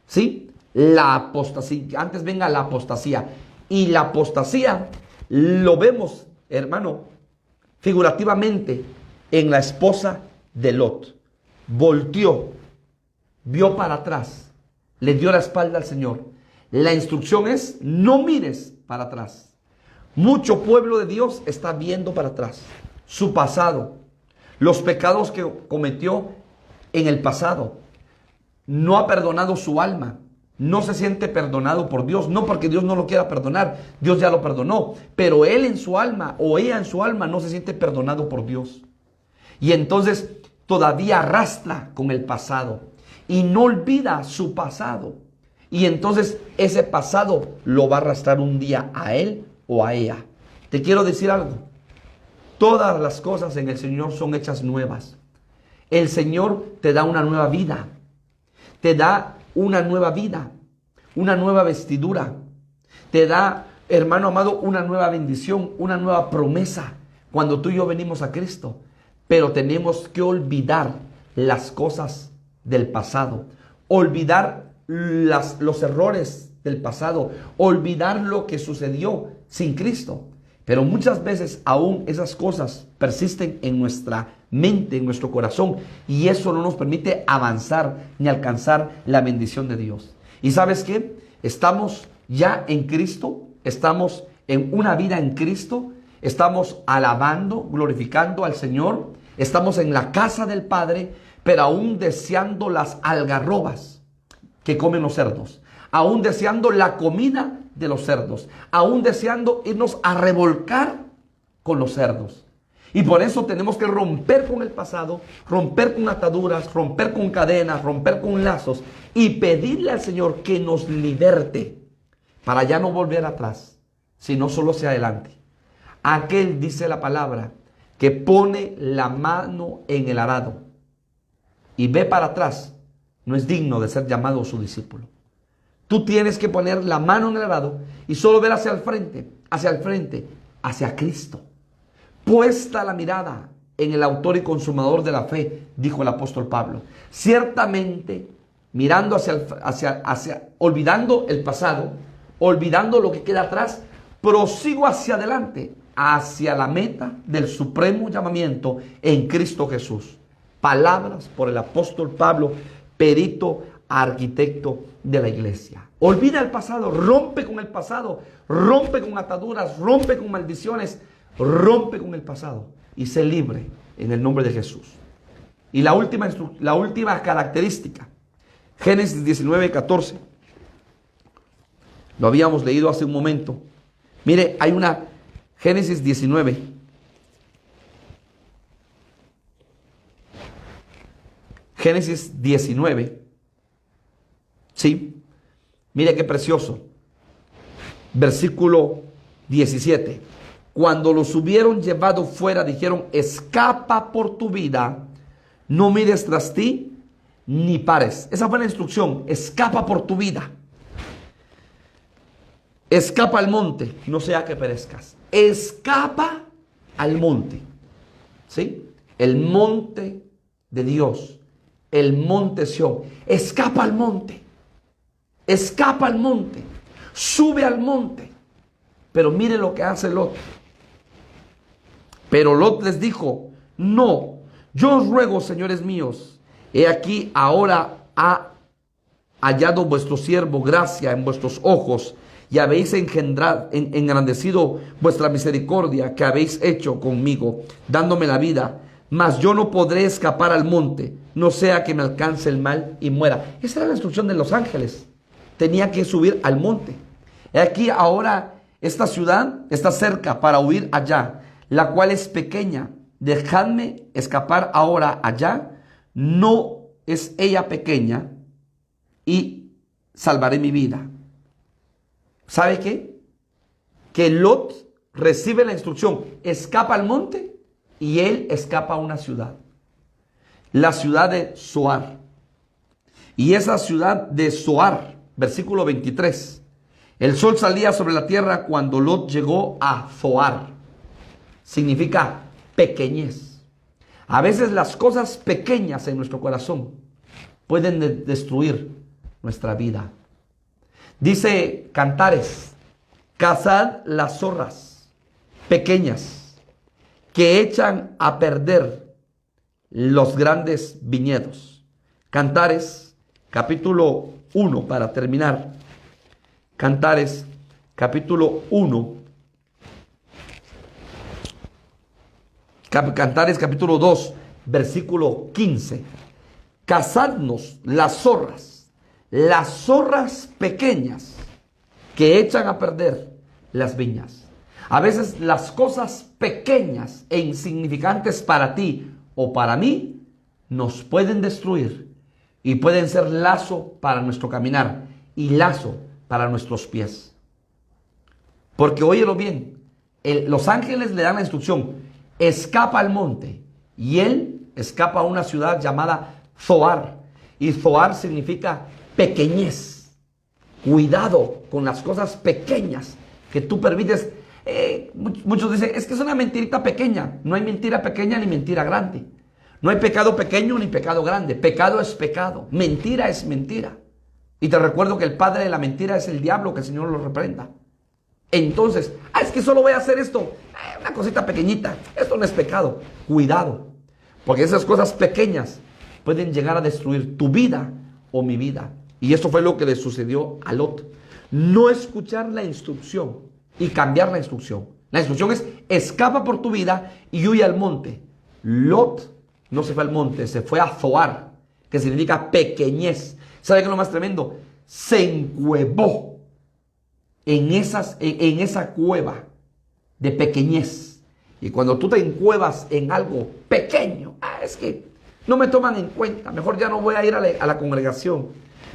¿sí? La apostasía, antes venga la apostasía. Y la apostasía lo vemos, hermano, figurativamente en la esposa de Lot. Volteó, vio para atrás, le dio la espalda al Señor. La instrucción es: no mires para atrás. Mucho pueblo de Dios está viendo para atrás su pasado, los pecados que cometió en el pasado. No ha perdonado su alma, no se siente perdonado por Dios, no porque Dios no lo quiera perdonar, Dios ya lo perdonó, pero él en su alma o ella en su alma no se siente perdonado por Dios. Y entonces todavía arrastra con el pasado y no olvida su pasado. Y entonces ese pasado lo va a arrastrar un día a él o a ella. Te quiero decir algo, todas las cosas en el Señor son hechas nuevas. El Señor te da una nueva vida. Te da una nueva vida, una nueva vestidura. Te da, hermano amado, una nueva bendición, una nueva promesa cuando tú y yo venimos a Cristo. Pero tenemos que olvidar las cosas del pasado, olvidar los errores del pasado, olvidar lo que sucedió sin Cristo. Pero muchas veces aún esas cosas persisten en nuestra mente, en nuestro corazón, y eso no nos permite avanzar ni alcanzar la bendición de Dios. ¿Y sabes qué? Estamos ya en Cristo, estamos en una vida en Cristo, estamos alabando, glorificando al Señor, estamos en la casa del Padre, pero aún deseando las algarrobas que comen los cerdos, aún deseando la comida de los cerdos, aún deseando irnos a revolcar con los cerdos. Y por eso tenemos que romper con el pasado, romper con ataduras, romper con cadenas, romper con lazos y pedirle al Señor que nos liberte para ya no volver atrás, sino solo hacia adelante. Aquel, dice la palabra, que pone la mano en el arado y ve para atrás, no es digno de ser llamado su discípulo. Tú tienes que poner la mano en el arado y solo ver hacia el frente, hacia Cristo. Puesta la mirada en el autor y consumador de la fe, dijo el apóstol Pablo. Ciertamente, mirando olvidando el pasado, olvidando lo que queda atrás, prosigo hacia adelante, hacia la meta del supremo llamamiento en Cristo Jesús. Palabras por el apóstol Pablo, perito arquitecto de la iglesia. Olvida el pasado, rompe con el pasado, rompe con ataduras, rompe con maldiciones, rompe con el pasado y sé libre en el nombre de Jesús. Y la última característica, Génesis 19:14. Lo habíamos leído hace un momento. Mire, hay una Génesis 19. Génesis 19. Sí. Mire qué precioso. Versículo 17. Cuando los hubieron llevado fuera, dijeron: escapa por tu vida, no mires tras ti, ni pares. Esa fue la instrucción: escapa por tu vida. Escapa al monte, no sea que perezcas. Escapa al monte. ¿Sí? El monte de Dios. El monte Sión. Escapa al monte. Escapa al monte. Sube al monte. Pero mire lo que hace Lot. Pero Lot les dijo: no, yo os ruego, señores míos, he aquí ahora ha hallado vuestro siervo gracia en vuestros ojos, y habéis engrandecido vuestra misericordia que habéis hecho conmigo, dándome la vida. Mas yo no podré escapar al monte, no sea que me alcance el mal y muera. Esa era la instrucción de los ángeles. Tenía que subir al monte. He aquí ahora esta ciudad está cerca para huir allá, la cual es pequeña. Dejadme escapar ahora allá. No es ella pequeña, y salvaré mi vida. ¿Sabe qué? Que Lot recibe la instrucción: escapa al monte, y él escapa a una ciudad. La ciudad de Zoar. Y esa ciudad de Zoar, versículo 23. El sol salía sobre la tierra cuando Lot llegó a Zoar. Significa pequeñez. A veces las cosas pequeñas en nuestro corazón pueden destruir nuestra vida. Dice Cantares: cazad las zorras pequeñas que echan a perder los grandes viñedos. Cantares capítulo 1, para terminar. Cantares capítulo 1. Cantares capítulo 2, versículo 15. Cazadnos las zorras pequeñas que echan a perder las viñas. A veces las cosas pequeñas e insignificantes para ti o para mí nos pueden destruir y pueden ser lazo para nuestro caminar y lazo para nuestros pies. Porque óyelo bien, los ángeles le dan la instrucción: escapa al monte, y él escapa a una ciudad llamada Zoar. Y Zoar significa pequeñez. Cuidado con las cosas pequeñas que tú permites. Muchos dicen: es que es una mentirita pequeña. No hay mentira pequeña ni mentira grande. No hay pecado pequeño ni pecado grande. Pecado es pecado. Mentira es mentira. Y te recuerdo que el padre de la mentira es el diablo, que el Señor lo reprenda. Entonces, es que solo voy a hacer esto, una cosita pequeñita, esto no es pecado. Cuidado, porque esas cosas pequeñas pueden llegar a destruir tu vida o mi vida. Y esto fue lo que le sucedió a Lot. No escuchar la instrucción y cambiar la instrucción. La instrucción es: escapa por tu vida y huye al monte. Lot no se fue al monte, se fue a Zoar, que significa pequeñez. ¿Sabe qué es lo más tremendo? Se encuevó en esa cueva de pequeñez. Y cuando tú te encuevas en algo pequeño, es que no me toman en cuenta, mejor ya no voy a ir a la congregación,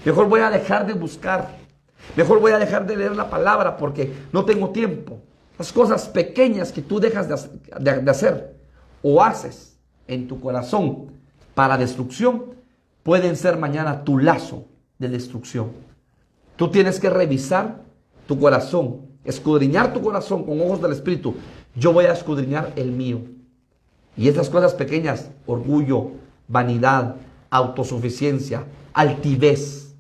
mejor voy a dejar de buscar, mejor voy a dejar de leer la palabra porque no tengo tiempo. Las cosas pequeñas que tú dejas de hacer o haces en tu corazón para destrucción, pueden ser mañana tu lazo de destrucción. Tú tienes que revisar tu corazón, escudriñar tu corazón con ojos del Espíritu. Yo voy a escudriñar el mío. Y estas cosas pequeñas, orgullo, vanidad, autosuficiencia, altivez,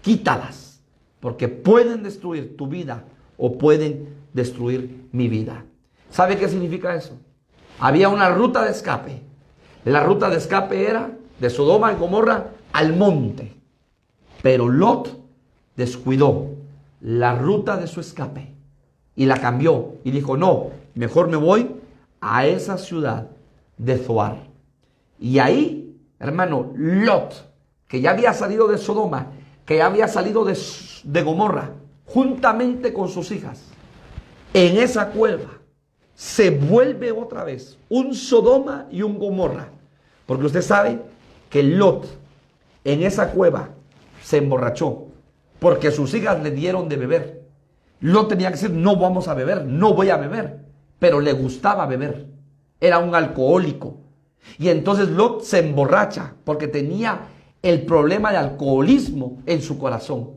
quítalas, porque pueden destruir tu vida o pueden destruir mi vida. ¿Sabe qué significa eso? Había una ruta de escape. La ruta de escape era de Sodoma y Gomorra al monte. Pero Lot descuidó la ruta de su escape y la cambió y dijo, no, mejor me voy a esa ciudad de Zoar. Y ahí, hermano, Lot, que ya había salido de Sodoma, que ya había salido de Gomorra, juntamente con sus hijas, en esa cueva, se vuelve otra vez un Sodoma y un Gomorra. Porque usted sabe que Lot en esa cueva se emborrachó porque sus hijas le dieron de beber. Lot tenía que decir, no vamos a beber, no voy a beber. Pero le gustaba beber. Era un alcohólico. Y entonces Lot se emborracha porque tenía el problema de alcoholismo en su corazón.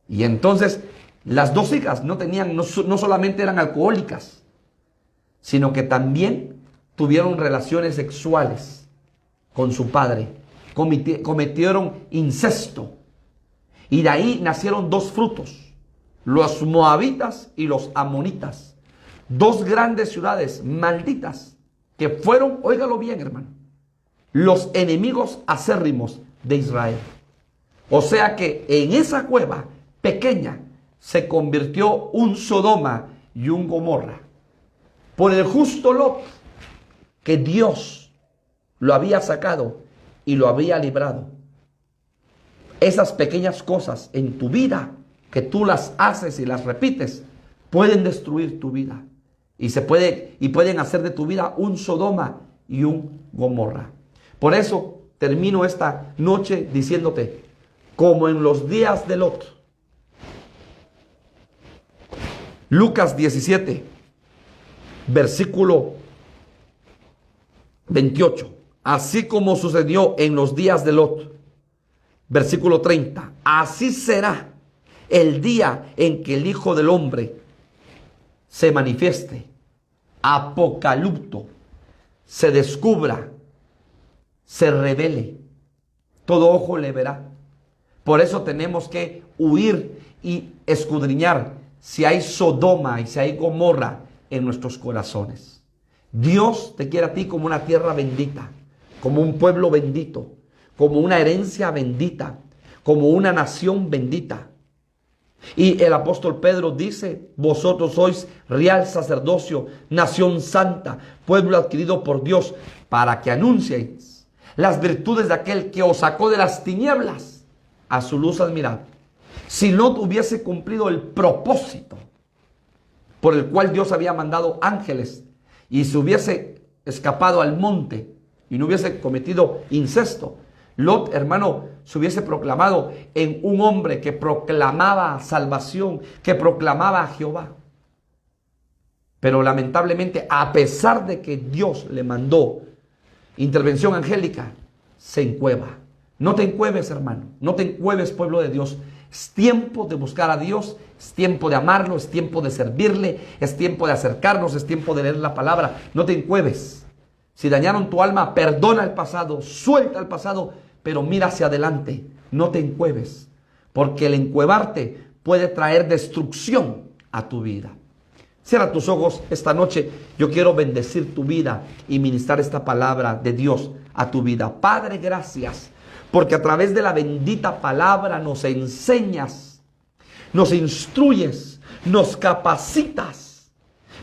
Y entonces las dos hijas no solamente eran alcohólicas, sino que también tuvieron relaciones sexuales con su padre. Cometieron incesto. Y de ahí nacieron dos frutos, los moabitas y los amonitas. Dos grandes ciudades malditas que fueron, óigalo bien hermano, los enemigos acérrimos de Israel. O sea que en esa cueva pequeña se convirtió un Sodoma y un Gomorra. Por el justo Lot, que Dios lo había sacado y lo había librado. Esas pequeñas cosas en tu vida, que tú las haces y las repites, pueden destruir tu vida. Y pueden hacer de tu vida un Sodoma y un Gomorra. Por eso termino esta noche diciéndote, como en los días de Lot. Lucas 17, versículo 28. Así como sucedió en los días de Lot. Versículo 30. Así será el día en que el Hijo del Hombre se manifieste. Apocalipto. Se descubra. Se revele. Todo ojo le verá. Por eso tenemos que huir y escudriñar si hay Sodoma y si hay Gomorra en nuestros corazones. Dios te quiere a ti como una tierra bendita, como un pueblo bendito, como una herencia bendita, como una nación bendita. Y el apóstol Pedro dice, vosotros sois real sacerdocio, nación santa, pueblo adquirido por Dios, para que anunciéis las virtudes de aquel que os sacó de las tinieblas a su luz admirable. Si Lot hubiese cumplido el propósito por el cual Dios había mandado ángeles y se hubiese escapado al monte y no hubiese cometido incesto, Lot, hermano, se hubiese proclamado en un hombre que proclamaba salvación, que proclamaba a Jehová. Pero lamentablemente, a pesar de que Dios le mandó intervención angélica, se encueva. No te encueves, hermano, no te encueves, pueblo de Dios. Es tiempo de buscar a Dios, es tiempo de amarlo, es tiempo de servirle, es tiempo de acercarnos, es tiempo de leer la palabra. No te encueves. Si dañaron tu alma, perdona el pasado, suelta el pasado, pero mira hacia adelante. No te encueves, porque el encuevarte puede traer destrucción a tu vida. Cierra tus ojos esta noche. Yo quiero bendecir tu vida y ministrar esta palabra de Dios a tu vida. Padre, gracias, porque a través de la bendita palabra nos enseñas, nos instruyes, nos capacitas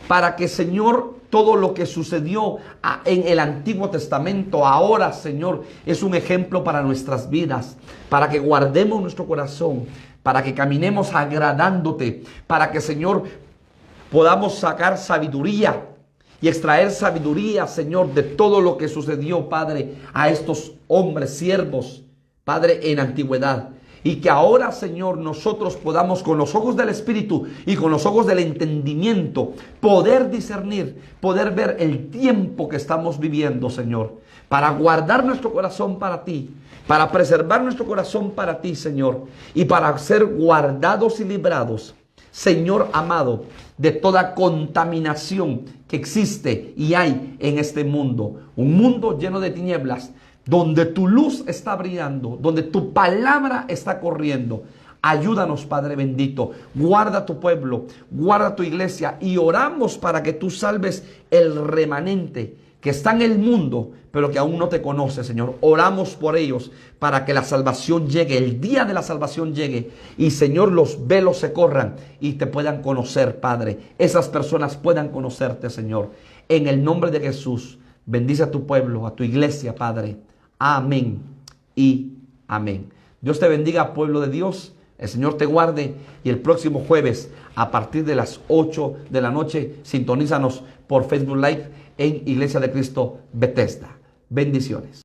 para que, Señor, todo lo que sucedió en el Antiguo Testamento ahora, Señor, es un ejemplo para nuestras vidas, para que guardemos nuestro corazón, para que caminemos agradándote, para que, Señor, podamos sacar sabiduría y extraer sabiduría, Señor, de todo lo que sucedió, Padre, a estos hombres, siervos, Padre, en antigüedad. Y que ahora, Señor, nosotros podamos con los ojos del Espíritu y con los ojos del entendimiento poder discernir, poder ver el tiempo que estamos viviendo, Señor, para guardar nuestro corazón para ti, para preservar nuestro corazón para ti, Señor, y para ser guardados y librados, Señor amado, de toda contaminación que existe y hay en este mundo. Un mundo lleno de tinieblas, donde tu luz está brillando, donde tu palabra está corriendo. Ayúdanos, Padre bendito. Guarda tu pueblo, guarda tu iglesia, y oramos para que tú salves el remanente que está en el mundo, pero que aún no te conoce, Señor. Oramos por ellos para que la salvación llegue, el día de la salvación llegue, y, Señor, los velos se corran y te puedan conocer, Padre. Esas personas puedan conocerte, Señor. En el nombre de Jesús, bendice a tu pueblo, a tu iglesia, Padre. Amén y amén. Dios te bendiga, pueblo de Dios. El Señor te guarde, y el próximo jueves a partir de las 8 de la noche sintonízanos por Facebook Live en Iglesia de Cristo Bethesda. Bendiciones.